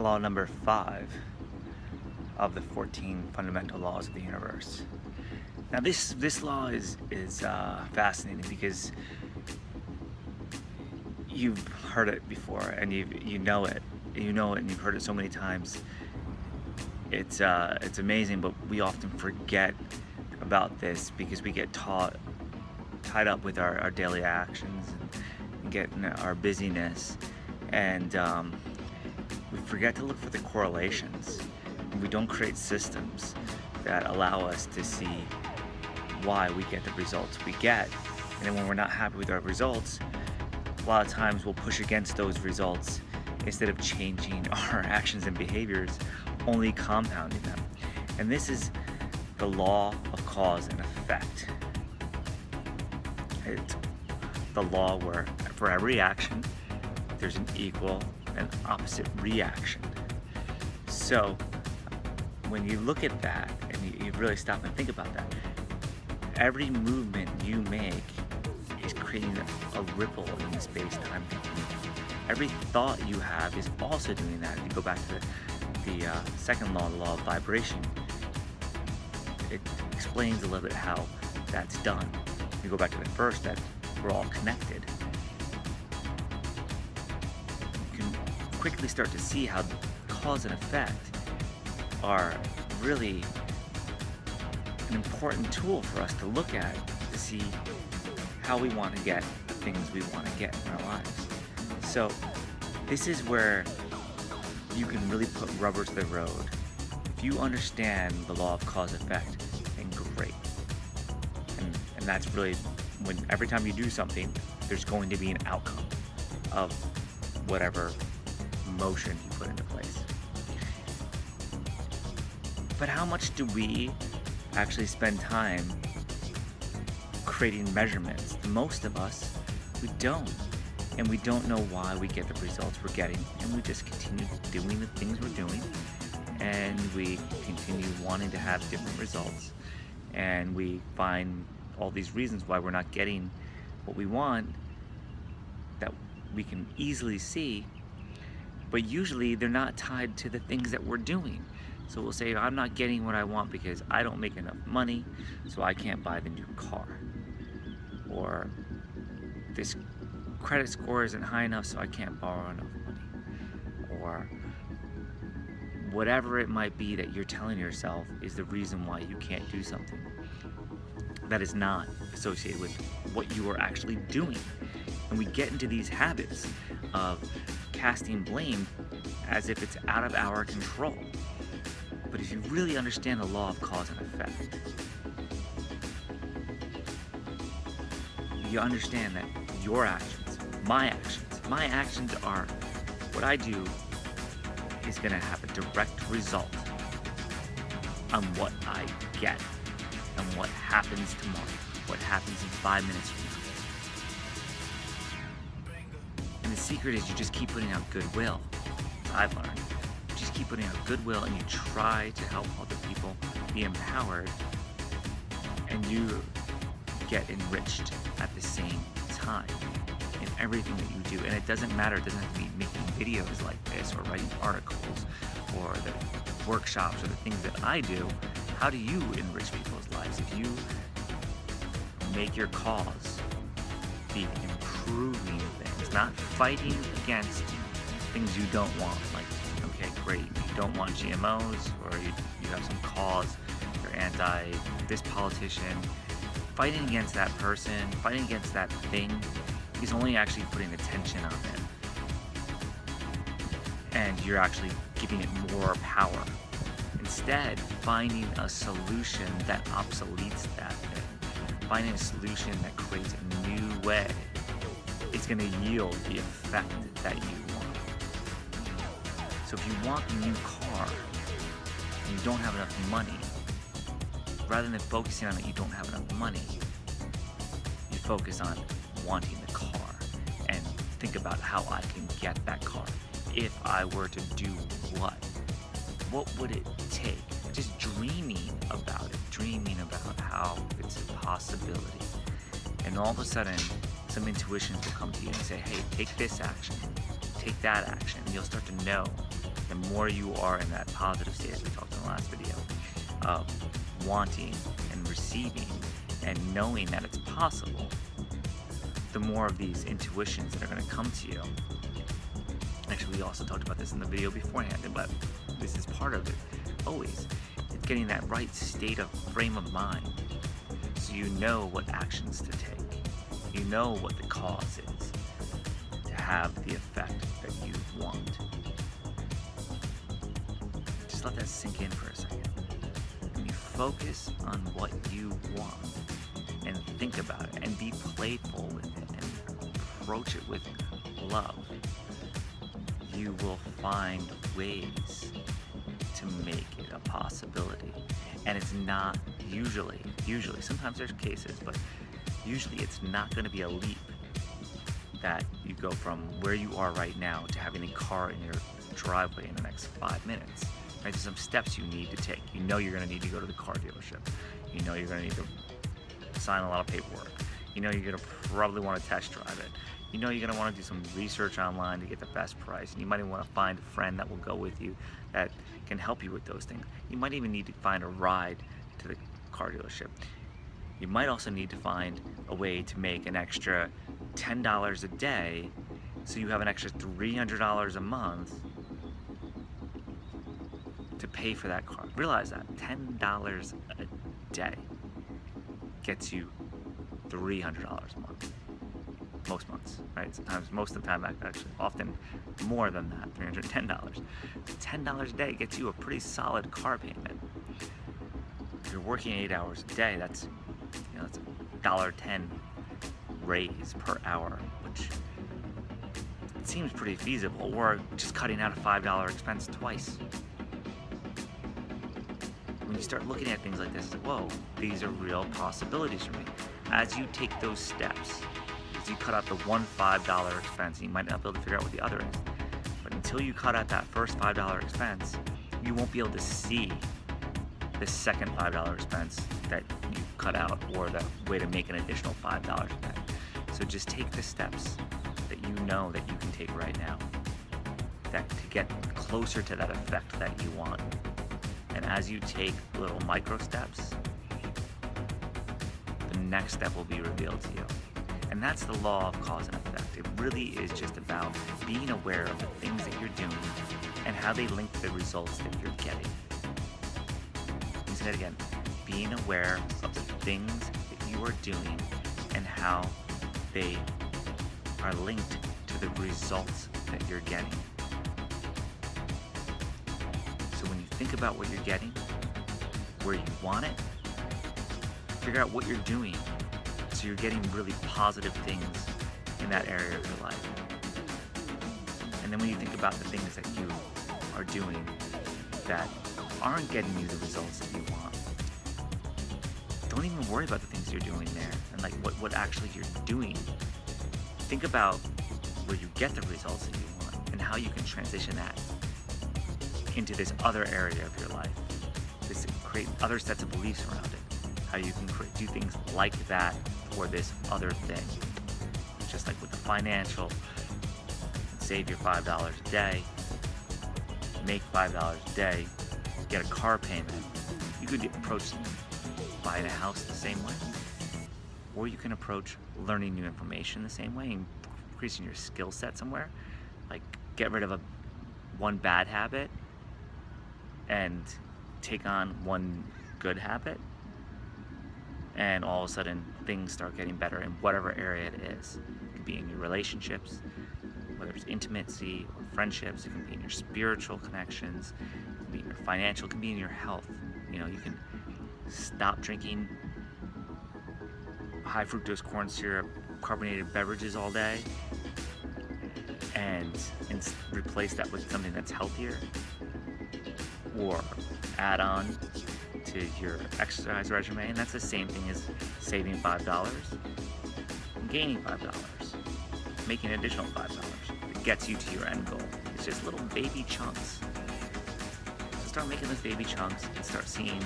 law number 5 of the 14 fundamental laws of the universe. Now this law is fascinating because you've heard it before and you know it and you've heard it so many times. It's amazing, but we often forget about this because we get tied up with our daily actions and get in our busyness, and we forget to look for the correlations. We don't create systems that allow us to see why we get the results we get. And then when we're not happy with our results, a lot of times we'll push against those results instead of changing our actions and behaviors, only compounding them. And this is the law of cause and effect. It's the law where for every action, there's an equal and opposite reaction. So when you look at that and you really stop and think about that, every movement you make is creating a ripple in the space-time continuum. Every thought you have is also doing that. If you go back to the second law, the law of vibration, it explains a little bit how that's done. If you go back to the first, that we're all connected. You can quickly start to see how cause and effect are really an important tool for us to look at to see how we want to get the things we want to get in our lives. So this is where you can really put rubber to the road. If you understand the law of cause effect, then great. And that's really when every time you do something, there's going to be an outcome of whatever motion you put into place. But how much do we actually spend time creating measurements? Most of us, we don't. And we don't know why we get the results we're getting. And we just continue doing the things we're doing. And we continue wanting to have different results. And we find all these reasons why we're not getting what we want that we can easily see. But usually they're not tied to the things that we're doing. So we'll say, I'm not getting what I want because I don't make enough money, so I can't buy the new car. Or this credit score isn't high enough, so I can't borrow enough money. Or whatever it might be that you're telling yourself is the reason why you can't do something. That is not associated with what you are actually doing. And we get into these habits of casting blame as if it's out of our control. But if you really understand the law of cause and effect, you understand that your actions, my actions are what I do is going to have a direct result on what I get and what happens tomorrow, what happens in 5 minutes from now. And the secret is you just keep putting out goodwill. I've learned. You just keep putting out goodwill and you try to help other people be empowered, and you get enriched at the same time in everything that you do. And it doesn't matter, it doesn't have to be making videos like this or writing articles or the workshops or the things that I do. How do you enrich people's lives? If you make your cause be improving things, not fighting against things you don't want. Like, okay, great, you don't want GMOs, or you have some cause, you're anti this politician. Fighting against that person, fighting against that thing is only actually putting attention on it. And you're actually giving it more power. Instead, finding a solution that obsoletes that thing, finding a solution that creates a new way, it's going to yield the effect that you want. So if you want a new car and you don't have enough money, rather than focusing on that you don't have enough money, you focus on wanting the car and think about how I can get that car. If I were to do what would it take? Just dreaming about it, dreaming about how it's a possibility. And all of a sudden, some intuitions will come to you and say, hey, take this action, take that action. And you'll start to know the more you are in that positive state, as we talked in the last video, of wanting and receiving and knowing that it's possible, the more of these intuitions that are going to come to you. Actually, we also talked about this in the video beforehand, but this is part of it always. It's getting that right state of frame of mind so you know what actions to take. You know what the cause is to have the effect that you want. Just let that sink in for a second. When you focus on what you want and think about it and be playful with it and approach it with love, you will find ways to make it a possibility. And it's not usually, sometimes there's cases, but usually it's not going to be a leap that you go from where you are right now to having a car in your driveway in the next 5 minutes. Right? There's some steps you need to take. You know you're going to need to go to the car dealership. You know you're going to need to sign a lot of paperwork. You know you're going to probably want to test drive it. You know you're going to want to do some research online to get the best price. And you might even want to find a friend that will go with you that can help you with those things. You might even need to find a ride to the car dealership. You might also need to find a way to make an extra $10 a day so you have an extra $300 a month to pay for that car. Realize that $10 a day gets you $300 a month. Most months, right? Sometimes, most of the time, actually, often more than that, $310. $10 a day gets you a pretty solid car payment. If you're working 8 hours a day, that's that's $1.10 raise per hour, which it seems pretty feasible, or just cutting out a $5 expense twice. When you start looking at things like this, it's like, whoa, these are real possibilities for me. As you take those steps, as you cut out the one $5 expense, you might not be able to figure out what the other is. But until you cut out that first $5 expense, you won't be able to see the second $5 expense that you cut out, or the way to make an additional $5 a day. So just take the steps that you know that you can take right now that to get closer to that effect that you want. And as you take little micro steps, the next step will be revealed to you. And that's the law of cause and effect. It really is just about being aware of the things that you're doing and how they link to the results that you're getting. Let me say that again. Being aware of the things that you are doing and how they are linked to the results that you're getting. So when you think about what you're getting, where you want it, figure out what you're doing so you're getting really positive things in that area of your life. And then when you think about the things that you are doing that aren't getting you the results that you want, don't even worry about the things you're doing there and like what actually you're doing. Think about where you get the results that you want and how you can transition that into this other area of your life. This create other sets of beliefs around it. How you can do things like that for this other thing. Just like with the financial, save your $5 a day, make $5 a day, get a car payment. You could approach buying a house the same way. Or you can approach learning new information the same way and increasing your skill set somewhere. Like get rid of one bad habit and take on one good habit. And all of a sudden things start getting better in whatever area it is. It could be in your relationships, whether it's intimacy or friendships. It can be in your spiritual connections. It can be in your financial. It can be in your health. You can stop drinking high fructose corn syrup carbonated beverages all day and replace that with something that's healthier, or add on to your exercise regimen. And that's the same thing as saving $5 and gaining $5, making an additional $5 that gets you to your end goal. It's just little baby chunks. So start making those baby chunks and start seeing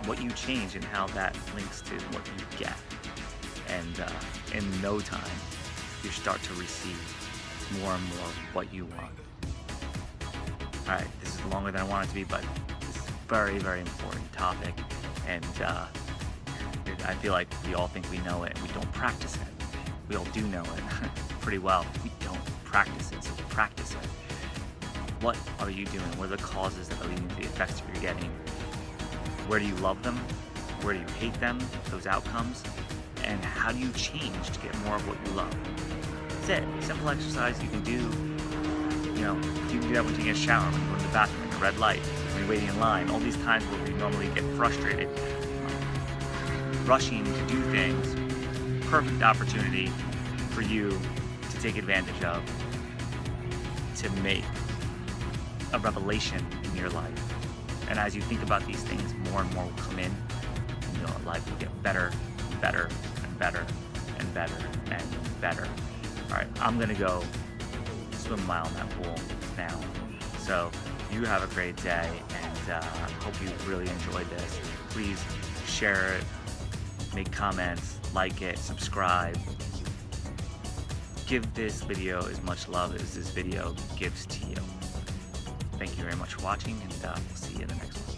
what you change and how that links to what you get. And in no time, you start to receive more and more of what you want. Alright, this is longer than I want it to be, but it's a very, very important topic, and I feel like we all think we know it and we don't practice it. We all do know it pretty well. We don't practice it, so practice it. What are you doing? What are the causes that are leading to the effects that you're getting? Where do you love them? Where do you hate them, those outcomes? And how do you change to get more of what you love? That's it. Simple exercise you can do. You know, you can do that when taking a shower, when you go to the bathroom, at a red light, when you're waiting in line, all these times where we normally get frustrated, rushing to do things. Perfect opportunity for you to take advantage of, to make a revelation in your life. And as you think about these things, more and more will come in, and your life will get better, and better, and better, and better, and better. All right, I'm gonna go swim a mile in that pool now. So you have a great day, and hope you really enjoyed this. Please share it, make comments, like it, subscribe. Give this video as much love as this video gives to you. Thank you very much for watching, and we'll see you in the next one.